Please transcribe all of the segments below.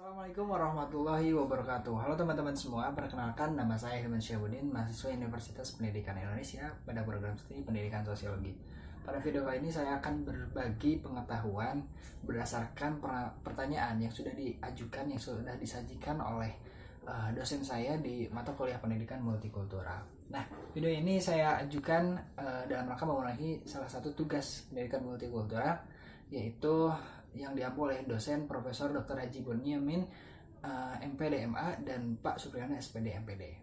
Assalamualaikum warahmatullahi wabarakatuh. Halo teman-teman semua, perkenalkan nama saya Hilman Syahbudin, mahasiswa Universitas Pendidikan Indonesia pada program studi Pendidikan Sosiologi. Pada video kali ini saya akan berbagi pengetahuan berdasarkan pertanyaan yang sudah diajukan, yang sudah disajikan oleh dosen saya di mata kuliah Pendidikan Multikultural. Nah, video ini saya ajukan dalam rangka memenuhi salah satu tugas Pendidikan Multikultural, yaitu yang diampu oleh dosen Profesor Dr. Haji Bunyamin MPD MA dan Pak Supriyono SPD MPD.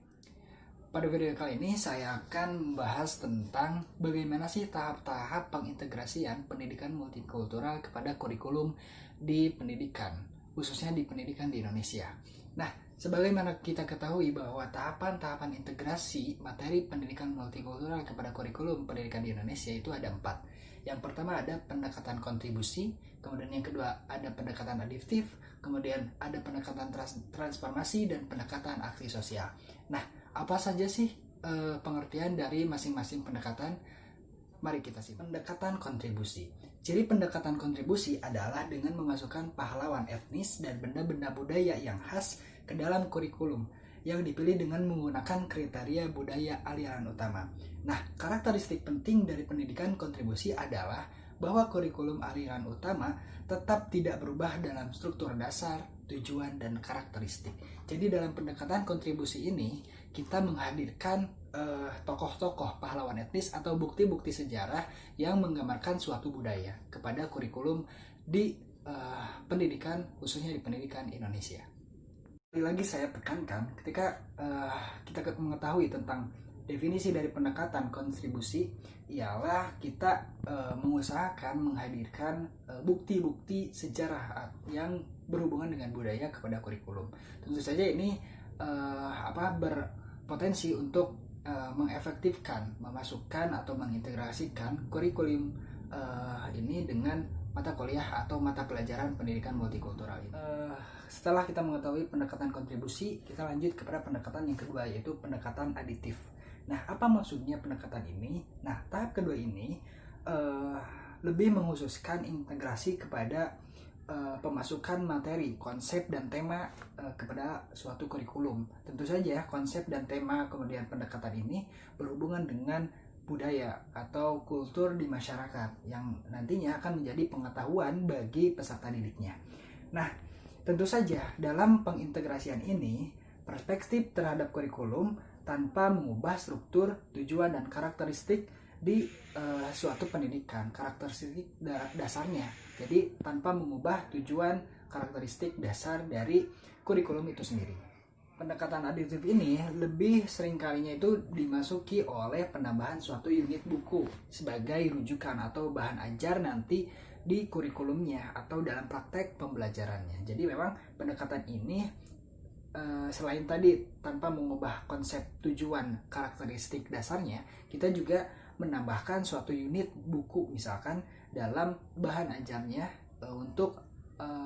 Pada video kali ini saya akan membahas tentang bagaimana sih tahap-tahap pengintegrasian pendidikan multikultural kepada kurikulum di pendidikan, khususnya di pendidikan di Indonesia. Nah, sebagaimana kita ketahui bahwa tahapan-tahapan integrasi materi pendidikan multikultural kepada kurikulum pendidikan di Indonesia itu ada 4. Yang pertama ada pendekatan kontribusi, kemudian yang kedua ada pendekatan adiktif, kemudian ada pendekatan transformasi, dan pendekatan aksi sosial. Nah, apa saja sih pengertian dari masing-masing pendekatan? Mari kita simak. Pendekatan kontribusi. Ciri pendekatan kontribusi adalah dengan memasukkan pahlawan etnis dan benda-benda budaya yang khas ke dalam kurikulum yang dipilih dengan menggunakan kriteria budaya aliran utama. Nah, karakteristik penting dari pendidikan kontribusi adalah bahwa kurikulum aliran utama tetap tidak berubah dalam struktur dasar, tujuan, dan karakteristik. Jadi dalam pendekatan kontribusi ini, kita menghadirkan tokoh-tokoh pahlawan etnis atau bukti-bukti sejarah yang menggambarkan suatu budaya kepada kurikulum di pendidikan, khususnya di pendidikan Indonesia. Lagi saya tekankan, ketika kita mengetahui tentang definisi dari pendekatan kontribusi, ialah kita mengusahakan menghadirkan bukti-bukti sejarah yang berhubungan dengan budaya kepada kurikulum. Tentu saja ini berpotensi untuk mengefektifkan, memasukkan atau mengintegrasikan kurikulum ini dengan mata kuliah atau mata pelajaran pendidikan multikultural ini. Setelah kita mengetahui pendekatan kontribusi, kita lanjut kepada pendekatan yang kedua, yaitu pendekatan aditif. Nah, apa maksudnya pendekatan ini? Nah, tahap kedua ini lebih menghususkan integrasi kepada pemasukan materi, konsep, dan tema kepada suatu kurikulum. Tentu saja konsep dan tema kemudian pendekatan ini berhubungan dengan budaya atau kultur di masyarakat yang nantinya akan menjadi pengetahuan bagi peserta didiknya. Nah, tentu saja dalam pengintegrasian ini, perspektif terhadap kurikulum tanpa mengubah struktur, tujuan, dan karakteristik di suatu pendidikan, karakteristik dasarnya. Jadi tanpa mengubah tujuan, karakteristik dasar dari kurikulum itu sendiri. Pendekatan adiktif ini lebih seringkalinya itu dimasuki oleh penambahan suatu unit buku sebagai rujukan atau bahan ajar nanti di kurikulumnya atau dalam praktek pembelajarannya. Jadi memang pendekatan ini selain tadi tanpa mengubah konsep, tujuan, karakteristik dasarnya, kita juga menambahkan suatu unit buku misalkan dalam bahan ajarnya untuk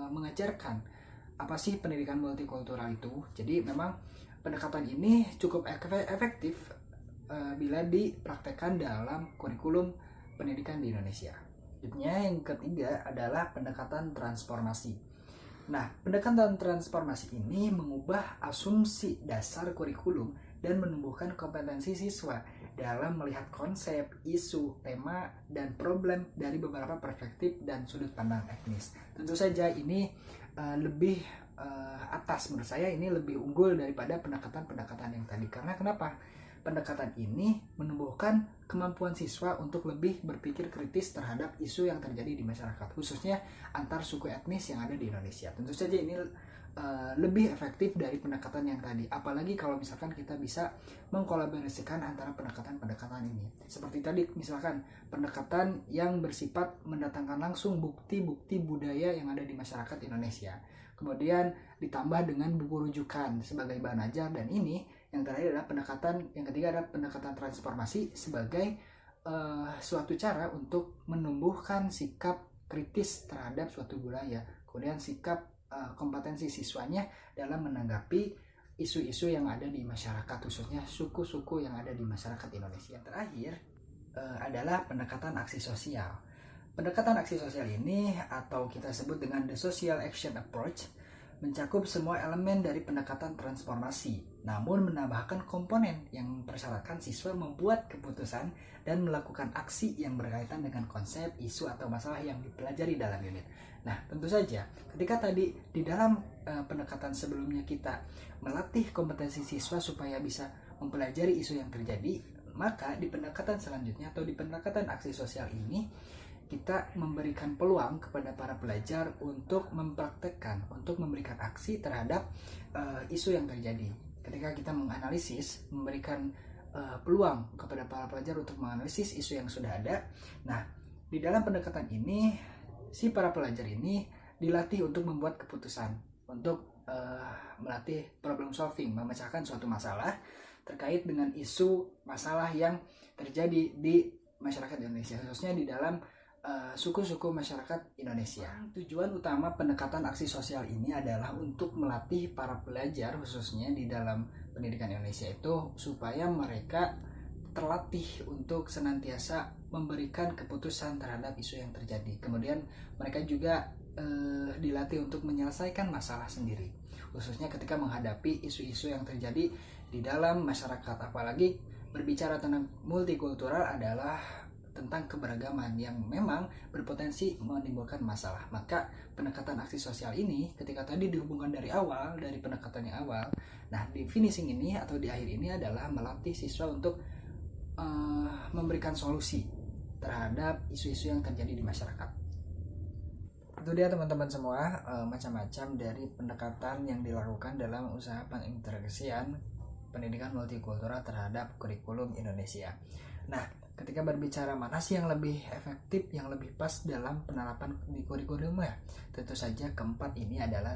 mengajarkan apa sih pendidikan multikultural itu. Jadi memang pendekatan ini cukup efektif bila dipraktekkan dalam kurikulum pendidikan di Indonesia. Selanjutnya yang ketiga adalah pendekatan transformasi. Nah, pendekatan transformasi ini mengubah asumsi dasar kurikulum dan menumbuhkan kompetensi siswa dalam melihat konsep, isu, tema, dan problem dari beberapa perspektif dan sudut pandang etnis. Tentu saja ini lebih atas, menurut saya ini lebih unggul daripada pendekatan-pendekatan yang tadi. Karena kenapa? Pendekatan ini menumbuhkan kemampuan siswa untuk lebih berpikir kritis terhadap isu yang terjadi di masyarakat, khususnya antar suku etnis yang ada di Indonesia. Tentu saja ini lebih efektif dari pendekatan yang tadi. Apalagi kalau misalkan kita bisa mengkolaborasikan antara pendekatan-pendekatan ini. Seperti tadi misalkan pendekatan yang bersifat mendatangkan langsung bukti-bukti budaya yang ada di masyarakat Indonesia. Kemudian ditambah dengan buku rujukan sebagai bahan ajar, dan ini yang terakhir adalah yang ketiga adalah pendekatan transformasi sebagai suatu cara untuk menumbuhkan sikap kritis terhadap suatu budaya. Kemudian sikap kompetensi siswanya dalam menanggapi isu-isu yang ada di masyarakat, khususnya suku-suku yang ada di masyarakat Indonesia. Terakhir adalah pendekatan aksi sosial. Pendekatan aksi sosial ini atau kita sebut dengan the social action approach mencakup semua elemen dari pendekatan transformasi, namun menambahkan komponen yang mempersyaratkan siswa membuat keputusan dan melakukan aksi yang berkaitan dengan konsep, isu, atau masalah yang dipelajari dalam unit. Nah, tentu saja ketika tadi di dalam pendekatan sebelumnya kita melatih kompetensi siswa supaya bisa mempelajari isu yang terjadi, maka di pendekatan selanjutnya atau di pendekatan aksi sosial ini kita memberikan peluang kepada para pelajar untuk mempraktekkan, untuk memberikan aksi terhadap isu yang terjadi. Ketika kita menganalisis, memberikan peluang kepada para pelajar untuk menganalisis isu yang sudah ada. Nah, di dalam pendekatan ini, si para pelajar ini dilatih untuk membuat keputusan, untuk melatih problem solving, memecahkan suatu masalah terkait dengan isu masalah yang terjadi di masyarakat Indonesia, khususnya di dalam suku-suku masyarakat Indonesia. Tujuan utama pendekatan aksi sosial ini adalah untuk melatih para pelajar khususnya di dalam pendidikan Indonesia itu supaya mereka terlatih untuk senantiasa memberikan keputusan terhadap isu yang terjadi. Kemudian mereka juga dilatih untuk menyelesaikan masalah sendiri, khususnya ketika menghadapi isu-isu yang terjadi di dalam masyarakat. Apalagi berbicara tentang multikultural adalah tentang keberagaman yang memang berpotensi menimbulkan masalah. Maka pendekatan aksi sosial ini ketika tadi dihubungkan dari awal, dari pendekatan yang awal, nah di finishing ini atau di akhir ini adalah melatih siswa untuk memberikan solusi terhadap isu-isu yang terjadi di masyarakat. Itu dia teman-teman semua, macam-macam dari pendekatan yang dilakukan dalam usaha pengintegrasian pendidikan multikultural terhadap kurikulum Indonesia. Nah, ketika berbicara mana sih yang lebih efektif, yang lebih pas dalam penerapan di kurikulumnya, tentu saja keempat ini adalah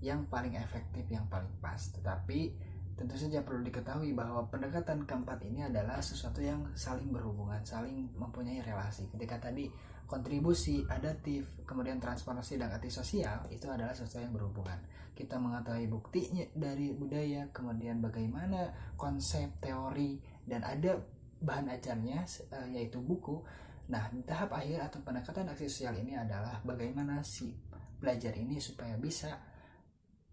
yang paling efektif, yang paling pas. Tetapi tentu saja perlu diketahui bahwa pendekatan keempat ini adalah sesuatu yang saling berhubungan, saling mempunyai relasi. Ketika tadi kontribusi, adaptif, kemudian transformasi dan aktif sosial, itu adalah sesuatu yang berhubungan. Kita mengetahui buktinya dari budaya, kemudian bagaimana konsep, teori, dan ada bahan ajarnya yaitu buku. Nah, di tahap akhir atau pendekatan aksi sosial ini adalah bagaimana si pelajar ini supaya bisa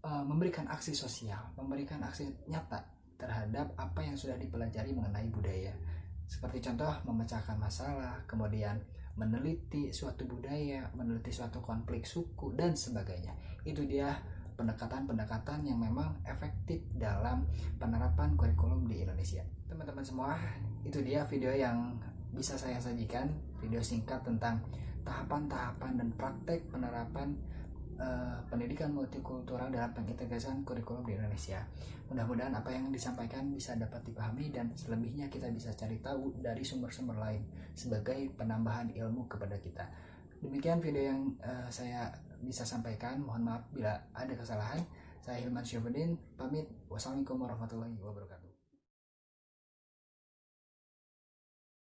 memberikan aksi sosial, memberikan aksi nyata terhadap apa yang sudah dipelajari mengenai budaya. Seperti contoh memecahkan masalah, kemudian meneliti suatu budaya, meneliti suatu konflik suku dan sebagainya. Itu dia pendekatan-pendekatan yang memang efektif dalam penerapan kurikulum di Indonesia. Teman-teman semua, itu dia video yang bisa saya sajikan, video singkat tentang tahapan-tahapan dan praktek penerapan pendidikan multikultural dalam pengintegrasian kurikulum di Indonesia. Mudah-mudahan apa yang disampaikan bisa dapat dipahami dan selebihnya kita bisa cari tahu dari sumber-sumber lain sebagai penambahan ilmu kepada kita. Demikian video yang saya bisa sampaikan. Mohon maaf bila ada kesalahan. Saya Hilman Syafruddin pamit. Wassalamualaikum warahmatullahi wabarakatuh.